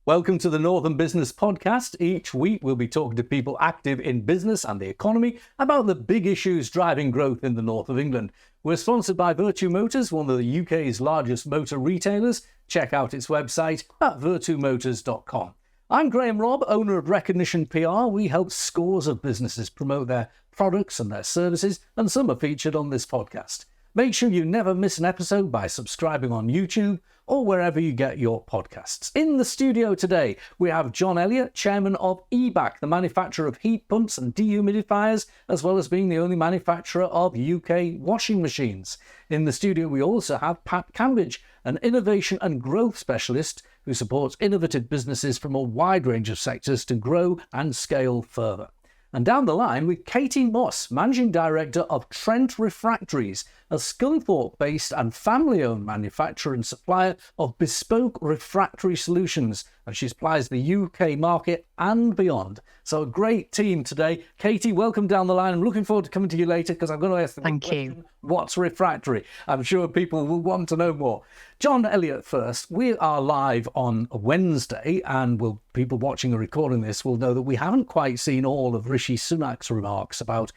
Welcome to the Northern Business Podcast. Each week we'll be talking to people active in business and the economy about the big issues driving growth in the north of England. We're sponsored by Virtue Motors, one of the UK's largest motor retailers. Check out its website at virtuemotors.com. I'm Graham Robb, owner of Recognition PR. We help scores of businesses promote their products and their services, and some are featured on this podcast. Make sure you never miss an episode by subscribing on YouTube or wherever you get your podcasts. In the studio today, we have John Elliott, chairman of Ebac, the manufacturer of heat pumps and dehumidifiers, as well as being the only manufacturer of UK washing machines. In the studio, we also have Pat Cambage, an innovation and growth specialist who supports innovative businesses from a wide range of sectors to grow and scale further. And down the line with Katy Moss, Managing Director of Trent Refractories, a Scunthorpe-based and family-owned manufacturer and supplier of bespoke refractory solutions. And she supplies the UK market and beyond. So a great team today. Katy, welcome down the line. I'm looking forward to coming to you later because I'm going to ask the question, what's refractory? I'm sure people will want to know more. John Elliott first. We are live on a Wednesday, and people watching or recording this will know that we haven't quite seen all of Rishi Sunak's remarks about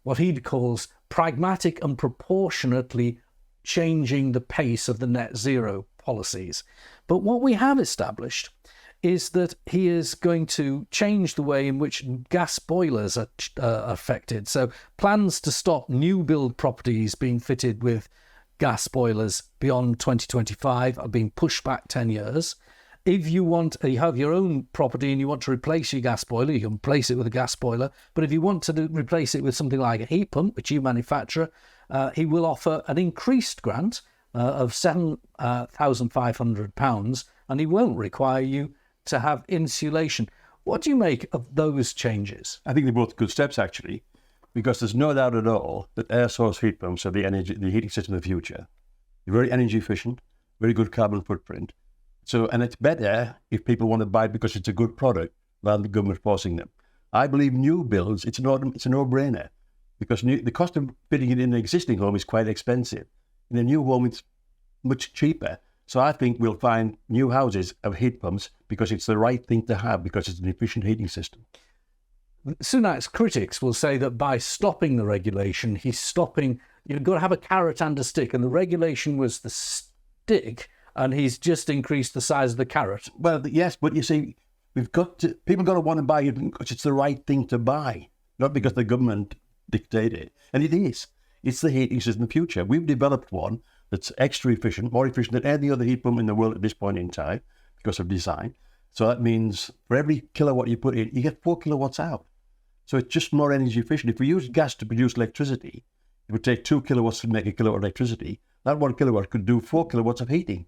what he calls pragmatic and proportionately changing the pace of the net zero policies. But what we have established is that he is going to change the way in which gas boilers are affected. So plans to stop new build properties being fitted with gas boilers beyond 2025 are being pushed back 10 years. If you have your own property and you want to replace your gas boiler, you can replace it with a gas boiler. But if you want to replace it with something like a heat pump, which you manufacture, he will offer an increased grant of £7,500, and he won't require you to have insulation. What do you make of those changes? I think they're both good steps, actually, because there's no doubt at all that air source heat pumps are the heating system of the future. They're very energy efficient, very good carbon footprint. And it's better if people want to buy it because it's a good product rather than the government forcing them. I believe new builds, it's a no-brainer because the cost of fitting it in an existing home is quite expensive. In a new home, it's much cheaper. So I think we'll find new houses of heat pumps because it's the right thing to have because it's an efficient heating system. Sunak's critics will say that by stopping the regulation, you've got to have a carrot and a stick, and the regulation was the stick, and he's just increased the size of the carrot. Well, yes, but you see, people got to want to buy it because it's the right thing to buy, not because the government dictated it. And it is. It's the heating system of the future. We've developed one that's extra efficient, more efficient than any other heat pump in the world at this point in time because of design. So that means for every kilowatt you put in, you get 4 kilowatts out. So it's just more energy efficient. If we use gas to produce electricity, it would take 2 kilowatts to make a kilowatt of electricity. That 1 kilowatt could do 4 kilowatts of heating.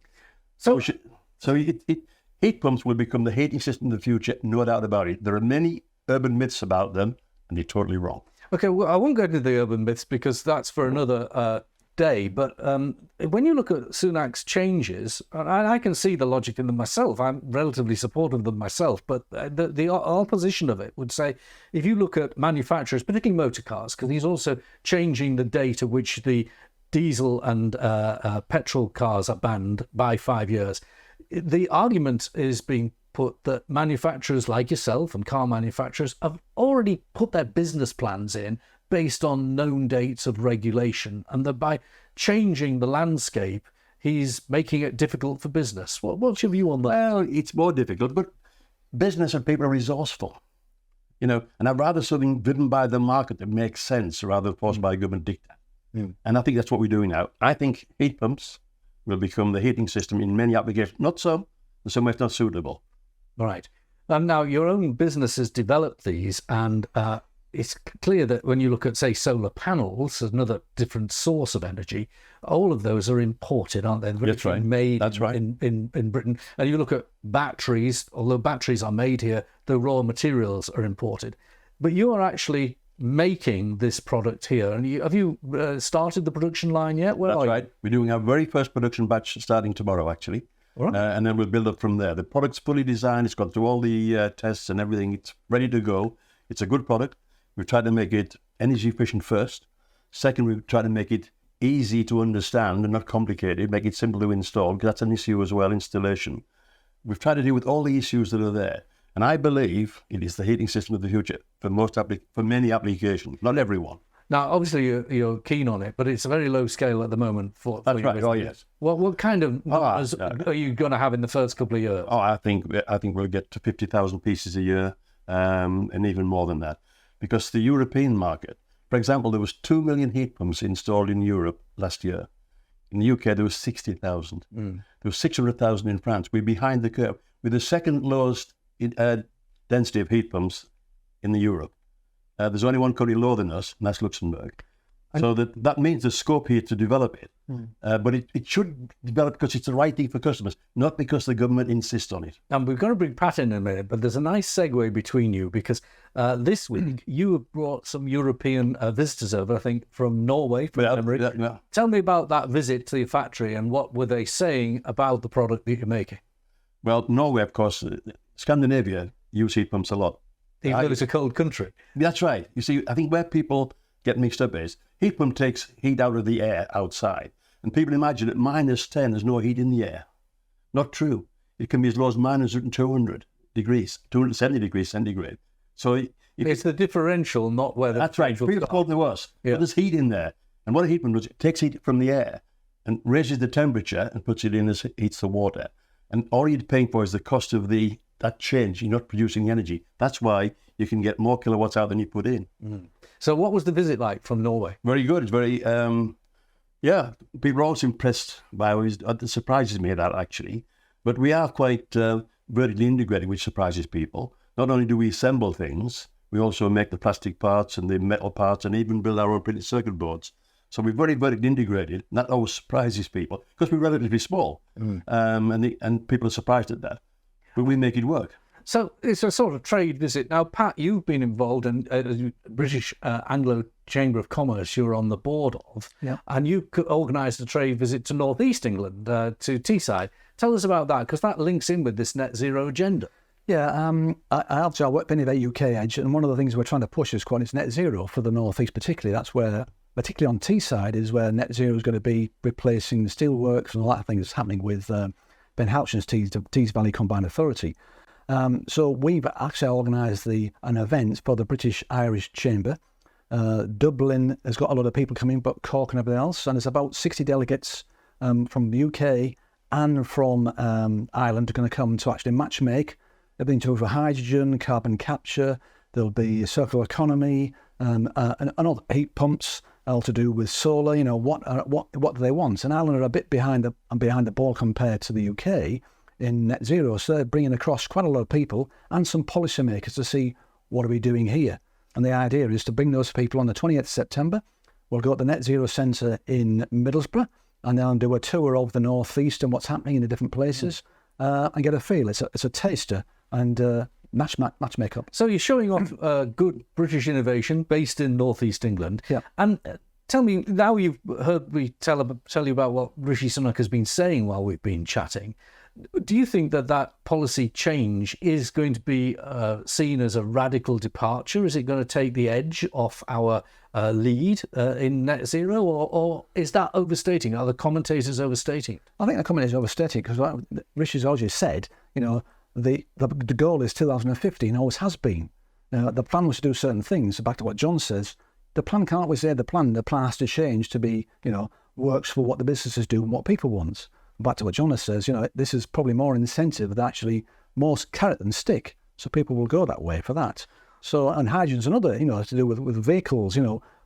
So heat pumps will become the heating system of the future, no doubt about it. There are many urban myths about them, and they're totally wrong. Okay, well, I won't go into the urban myths because that's for another day. But when you look at Sunak's changes, and I can see the logic in them myself. I'm relatively supportive of them myself. But the opposition of it would say, if you look at manufacturers, particularly motor cars, because he's also changing the date at which the diesel and petrol cars are banned by 5 years. The argument is being put that manufacturers like yourself and car manufacturers have already put their business plans in based on known dates of regulation, and that by changing the landscape, he's making it difficult for business. What's your view on that? Well, it's more difficult, but business and people are resourceful, and I'd rather something driven by the market that makes sense rather than forced by a government diktat. And I think that's what we're doing now. I think heat pumps will become the heating system in many applications. Not some, in some ways not suitable. Right. And now your own business has developed these, and it's clear that when you look at, say, solar panels, another different source of energy, all of those are imported, aren't they? That's right. Made That's right. in Britain. And you look at batteries, although batteries are made here, the raw materials are imported. But you are actually making this product here. And have you started the production line yet? That's right. We're doing our very first production batch starting tomorrow, actually. All right. And then we'll build up from there. The product's fully designed. It's gone through all the tests and everything. It's ready to go. It's a good product. We've tried to make it energy efficient first. Second, we've tried to make it easy to understand and not complicated, make it simple to install, because that's an issue as well, installation. we've tried to deal with all the issues that are there. And I believe it is the heating system of the future for many applications, not everyone. Now, obviously, you're keen on it, but it's a very low scale at the moment. That's right. Oh, yes. What kind of numbers are you going to have in the first couple of years? Oh, I think we'll get to 50,000 pieces a year, and even more than that, because the European market, for example, there was 2 million heat pumps installed in Europe last year. In the UK, there was 60,000. There was 600,000 in France. We're behind the curve. We're the second lowest density of heat pumps in the Europe. There's only one country lower than us, and that's Luxembourg. So that means there's scope here to develop it. But it should develop because it's the right thing for customers, not because the government insists on it. And we're going to bring Pat in a minute, but there's a nice segue between you because this week you have brought some European visitors over, I think, from Norway, from memory. Tell me about that visit to your factory and what were they saying about the product that you're making? Well, Norway, of course, Scandinavia use heat pumps a lot. Even though it's a cold country. That's right. You see, I think where people get mixed up is heat pump takes heat out of the air outside. And people imagine at -10 there's no heat in the air. Not true. It can be as low as -200 degrees, 270 degrees centigrade. So it's the differential, not where the... That's right. People call it the worst. Yeah. But there's heat in there. And what a heat pump does, it takes heat from the air and raises the temperature and puts it in as heats the water. And all you're paying for is the cost of that change. You're not producing energy. That's why you can get more kilowatts out than you put in. So what was the visit like from Norway? Very good. It's very, people are always impressed by it surprises me that actually. But we are quite vertically integrated, which surprises people. Not only do we assemble things, we also make the plastic parts and the metal parts and even build our own printed circuit boards. So we're very vertically integrated, and that always surprises people because we're relatively small, and people are surprised at that. But we make it work. So it's a sort of trade visit. Now, Pat, you've been involved in British Anglo Chamber of Commerce you're on the board of, and you organised a trade visit to North East England, to Teesside. Tell us about that, because that links in with this net zero agenda. Yeah, I work in the UK edge, and one of the things we're trying to push is net zero for the North East particularly. That's where, particularly on Teesside, is where net zero is going to be replacing the steelworks and a lot of things that's happening with Ben Houchen's Tees Valley Combined Authority. So we've actually organised an event for the British Irish Chamber. Dublin has got a lot of people coming, but Cork and everything else, and there's about 60 delegates from the UK and from Ireland are going to come to actually matchmake everything to do with hydrogen, carbon capture. There'll be circular economy and other heat pumps, all to do with solar. What do they want? And Ireland are a bit behind the ball compared to the UK in net zero. So they're bringing across quite a lot of people and some policymakers to see what are we doing here. And the idea is to bring those people on the 28th of September. We'll go to the Net Zero Centre in Middlesbrough and then do a tour of the North East and what's happening in the different places and get a feel. It's a taster and match makeup. So you're showing off good British innovation based in North East England. Yeah. And tell me, now you've heard me tell you about what Rishi Sunak has been saying while we've been chatting. Do you think that policy change is going to be seen as a radical departure? Is it going to take the edge off our lead in net zero, or is that overstating? Are the commentators overstating? I think the commentators are overstating because like Rishi's always said, the goal is 2050 and always has been. The plan was to do certain things. Back to what John says, the plan can't always say the plan. The plan has to change to be, works for what the businesses do and what people want. Back to what John says, this is probably more incentive than actually more carrot than stick. So people will go that way for that. So, and hydrogen's another, to do with vehicles,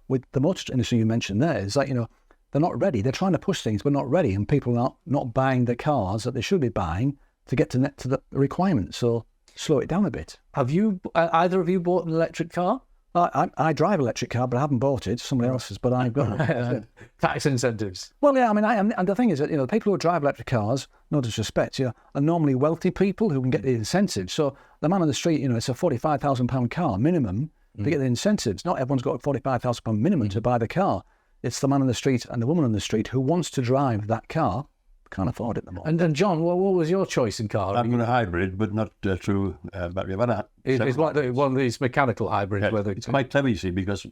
with the motor industry you mentioned there, is like, they're not ready. They're trying to push things, but not ready. And people are not buying the cars that they should be buying to get to the requirements. So slow it down a bit. Have you, either of you bought an electric car? I drive electric car, but I haven't bought it. Somebody else's, but I've got it. Tax incentives. Well, yeah, and the thing is that, the people who drive electric cars, no disrespect, are normally wealthy people who can get the incentives. So the man on the street, it's a £45,000 car minimum to get the incentives. Not everyone's got a £45,000 minimum to buy the car. It's the man on the street and the woman on the street who wants to drive that car. Can't afford it anymore. And John, what was your choice in car? I'm going to hybrid, but not true battery. It's like one of these mechanical hybrids. Yeah, it's quite clever, you see, because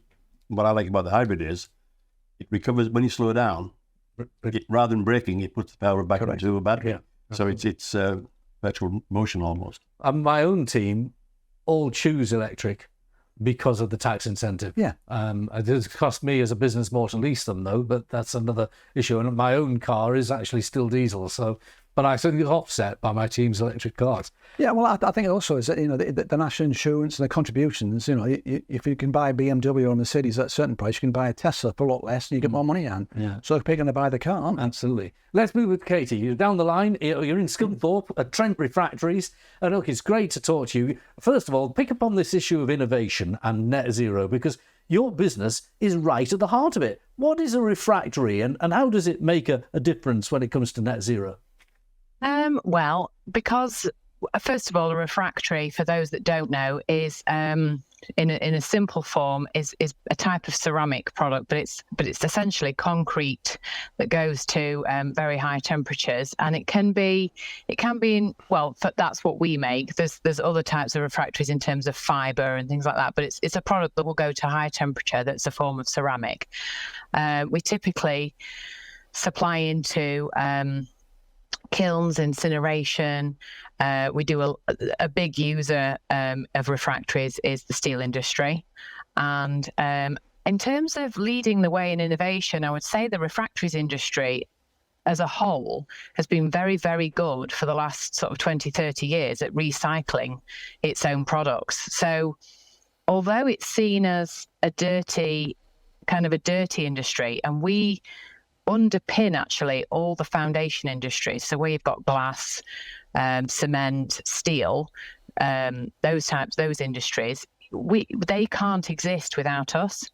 what I like about the hybrid is it recovers when you slow down. Rather than braking, it puts the power back into a battery. Yeah. So it's perpetual motion almost. And my own team all choose electric because of the tax incentive. Yeah. It does cost me as a business more to lease them, though, but that's another issue. And my own car is actually still diesel, so... But I think it's offset by my team's electric cars. Yeah, well, I think it also is that, the national insurance and the contributions, if you can buy a BMW or a Mercedes at a certain price, you can buy a Tesla for a lot less and you get more money on. Yeah. So people are going to buy the car, aren't they? Absolutely. Let's move with Katy. You're down the line. You're in Scunthorpe at Trent Refractories. And look, it's great to talk to you. First of all, pick up on this issue of innovation and net zero, because your business is right at the heart of it. What is a refractory and how does it make a difference when it comes to net zero? Well, because first of all, a refractory, for those that don't know, is in a simple form is a type of ceramic product, but it's essentially concrete that goes to very high temperatures, and it can be in, well, that's what we make. There's other types of refractories in terms of fibre and things like that, but it's a product that will go to high temperature that's a form of ceramic. We typically supply into kilns, incineration. We do a big user of refractories is the steel industry. And in terms of leading the way in innovation, I would say the refractories industry as a whole has been very, very good for the last sort of 20, 30 years at recycling its own products. So although it's seen as a dirty industry, and we underpin actually all the foundation industries. So we've got glass, cement, steel, those industries. They can't exist without us.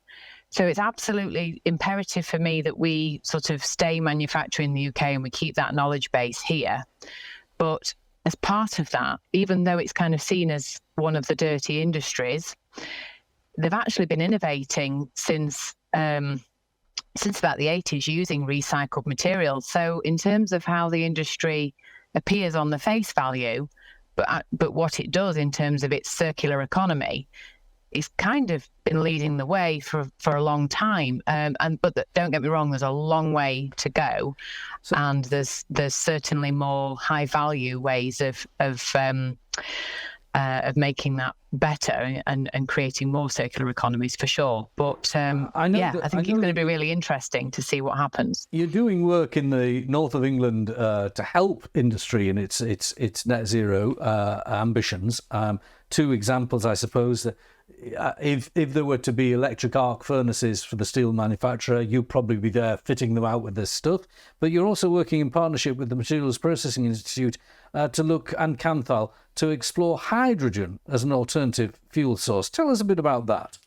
So it's absolutely imperative for me that we sort of stay manufacturing in the UK and we keep that knowledge base here. But as part of that, even though it's kind of seen as one of the dirty industries, they've actually been innovating since about the 80s using recycled materials. So in terms of how the industry appears on the face value, but what it does in terms of its circular economy, it's kind of been leading the way for a long time. But don't get me wrong, there's a long way to go, and there's certainly more high value ways of making that better and creating more circular economies for sure. But I think it's going to be really interesting to see what happens. You're doing work in the north of England to help industry in its net zero ambitions. Two examples, I suppose. If there were to be electric arc furnaces for the steel manufacturer, you'd probably be there fitting them out with this stuff. But you're also working in partnership with the Materials Processing Institute to look, and Canthal, to explore hydrogen as an alternative fuel source. Tell us a bit about that.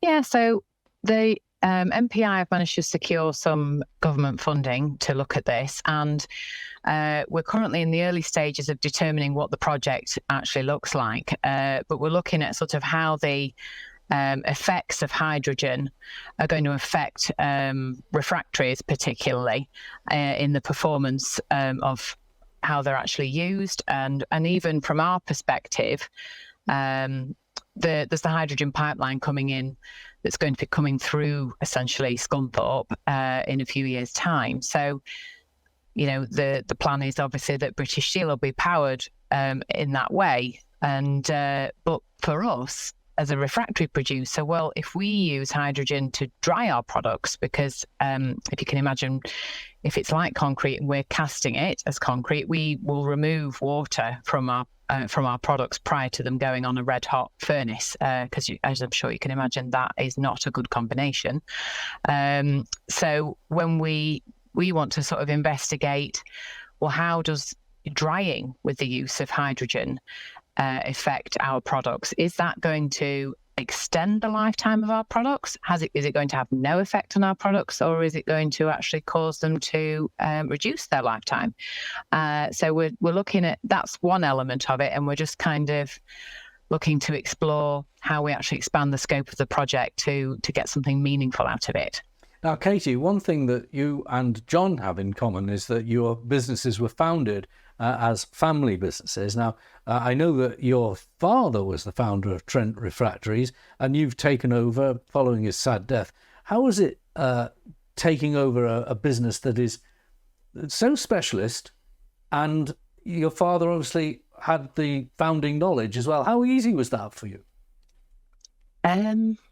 Yeah, so the MPI have managed to secure some government funding to look at this, and we're currently in the early stages of determining what the project actually looks like. But we're looking at sort of how the effects of hydrogen are going to affect refractories, particularly in the performance of how they're actually used, and even from our perspective, there's the hydrogen pipeline coming in that's going to be coming through essentially Scunthorpe in a few years' time. So, the plan is obviously that British Steel will be powered in that way. And but for us as a refractory producer, well, if we use hydrogen to dry our products, because if you can imagine, if it's like concrete and we're casting it as concrete, we will remove water from our products prior to them going on a red hot furnace, because as I'm sure you can imagine, that is not a good combination. So when we want to sort of investigate, well, how does drying with the use of hydrogen affect our products? Is that going to extend the lifetime of our products? Is it going to have no effect on our products, or is it going to actually cause them to reduce their lifetime? So we're looking at, that's one element of it, and we're just kind of looking to explore how we actually expand the scope of the project to get something meaningful out of it. Now, Katy, one thing that you and John have in common is that your businesses were founded as family businesses. Now, I know that your father was the founder of Trent Refractories, and you've taken over following his sad death. How is it taking over a business that is so specialist and your father obviously had the founding knowledge as well. How easy was that for you?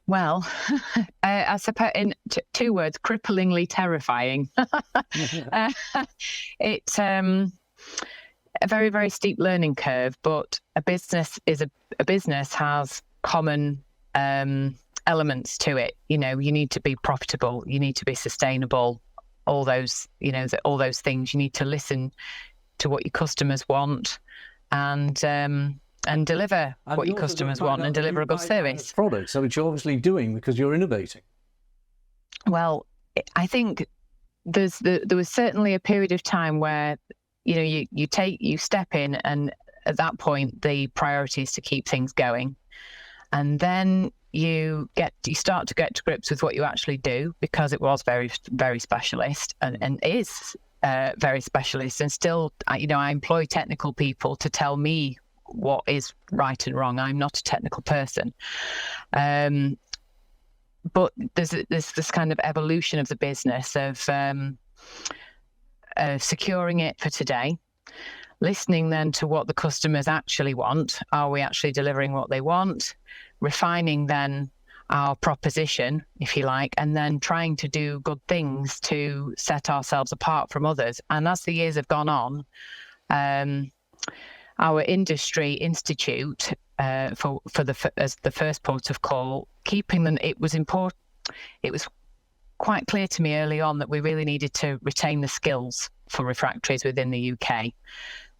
Well, I suppose in two words, cripplingly terrifying. It's a very, very steep learning curve, but a business has common elements to it. You know, you need to be profitable, you need to be sustainable, all those things. You need to listen to what your customers want and deliver what your customers want and deliver a good service. Product, so which you're obviously doing because you're innovating. Well, I think there was certainly a period of time where, you know, you step in, and at that point the priority is to keep things going, and then you start to get to grips with what you actually do, because it was very, very specialist and is very specialist, and still, you know, I employ technical people to tell me what is right and wrong. I'm not a technical person. But there's this kind of evolution of the business of securing it for today, listening then to what the customers actually want. Are we actually delivering what they want? Refining then our proposition, if you like, and then trying to do good things to set ourselves apart from others. And as the years have gone on, our industry institute, as the first port of call, keeping them, it was important. It was quite clear to me early on that we really needed to retain the skills for refractories within the UK.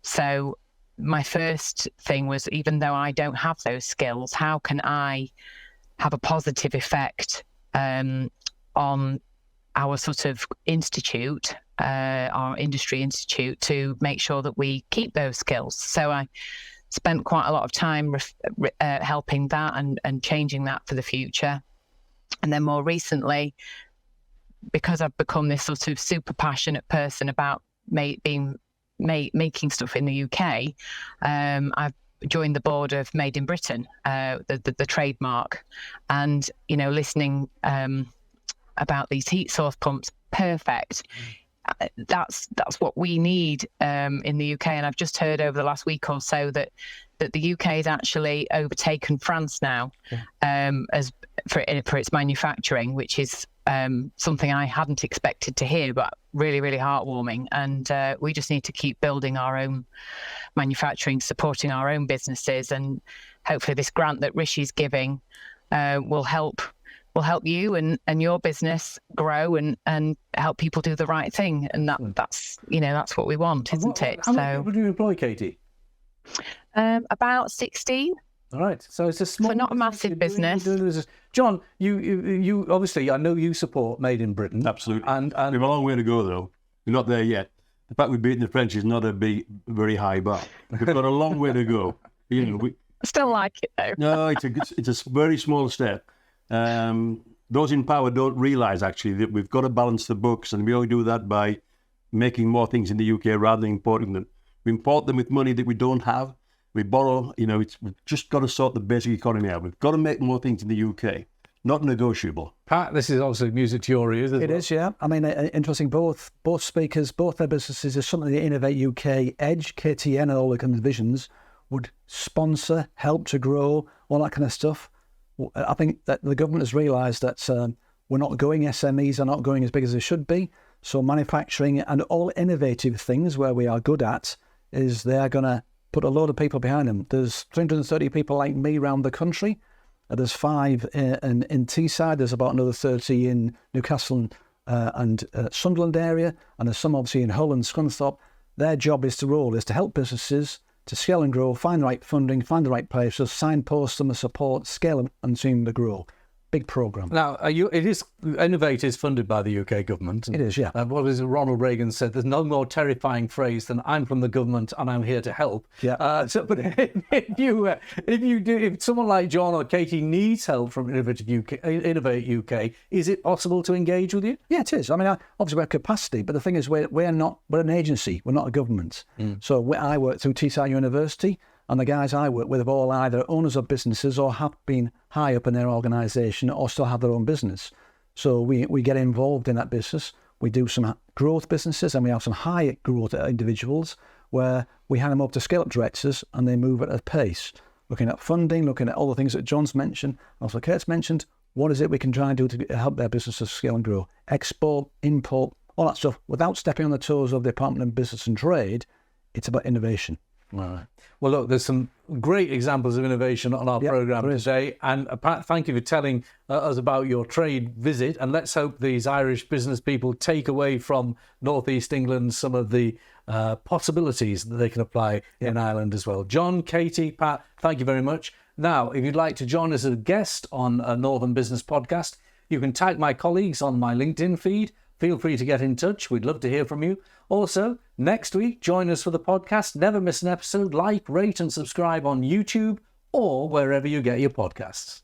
So my first thing was, even though I don't have those skills, how can I have a positive effect on our sort of institute, our industry institute, to make sure that we keep those skills. So I spent quite a lot of time helping that and changing that for the future. And then more recently, because I've become this sort of super passionate person about making stuff in the UK, I've joined the board of Made in Britain, the trademark, and, you know, listening about these heat source pumps. Perfect. That's what we need in the UK. And I've just heard over the last week or so that the UK has actually overtaken France now, as for its manufacturing, which is something I hadn't expected to hear, but really, really heartwarming. And we just need to keep building our own manufacturing, supporting our own businesses, and hopefully this grant that Rishi's giving will help you and your business grow and help people do the right thing. And that's what we want, isn't it? How many people do you employ, Katy? About 16. All right, so it's a small, so not a massive business. John, you obviously, I know you support Made in Britain. Absolutely. And we have a long way to go, though. We're not there yet. The fact we've beaten the French is not a very high bar. We've got a long way to go. You know, I still like it though. No, it's a very small step. Those in power don't realise actually that we've got to balance the books, and we only do that by making more things in the UK rather than importing them. We import them with money that we don't have. We borrow. You know, we've just got to sort the basic economy out. We've got to make more things in the UK. Not negotiable. Pat, this is obviously music to your ears. It is, yeah. I mean, interesting. Both speakers, both their businesses is something that Innovate UK, Edge, KTN, and all the kind of divisions would sponsor, help to grow, all that kind of stuff. I think that the government has realised that we're not going, SMEs are not going as big as they should be. So manufacturing and all innovative things where we are good at is they're going to put a load of people behind them. There's 330 people like me around the country. There's 5 in Teesside. There's about another 30 in Newcastle and Sunderland area. And there's some obviously in Hull and Scunthorpe. Their job is to help businesses to scale and grow, find the right funding, find the right places, signpost them, support, scale them, and see them to grow. Big programme. Now, Innovate is funded by the UK government. It is, yeah. What is it Ronald Reagan said? There's no more terrifying phrase than "I'm from the government and I'm here to help." Yeah. But if someone like John or Katy needs help from Innovate UK, is it possible to engage with you? Yeah, it is. I mean, obviously we have capacity, but the thing is, we're an agency. We're not a government. So I work through Teesside University. And the guys I work with have all either owners of businesses or have been high up in their organisation or still have their own business. So we get involved in that business. We do some growth businesses and we have some high growth individuals. where we hand them up to scale-up directors and they move at a pace, looking at funding, looking at all the things that John's mentioned, also Kate's mentioned. What is it we can try and do to help their businesses scale and grow? Export, import, all that stuff, without stepping on the toes of the Department of Business and Trade. It's about innovation. All right. Well, look, there's some great examples of innovation on our programme today. And Pat, thank you for telling us about your trade visit. And let's hope these Irish business people take away from North East England some of the possibilities that they can apply in Ireland as well. John, Katy, Pat, thank you very much. Now, if you'd like to join us as a guest on a Northern Business Podcast, you can tag my colleagues on my LinkedIn feed. Feel free to get in touch. We'd love to hear from you. Also, next week, join us for the podcast. Never miss an episode. Like, rate and subscribe on YouTube or wherever you get your podcasts.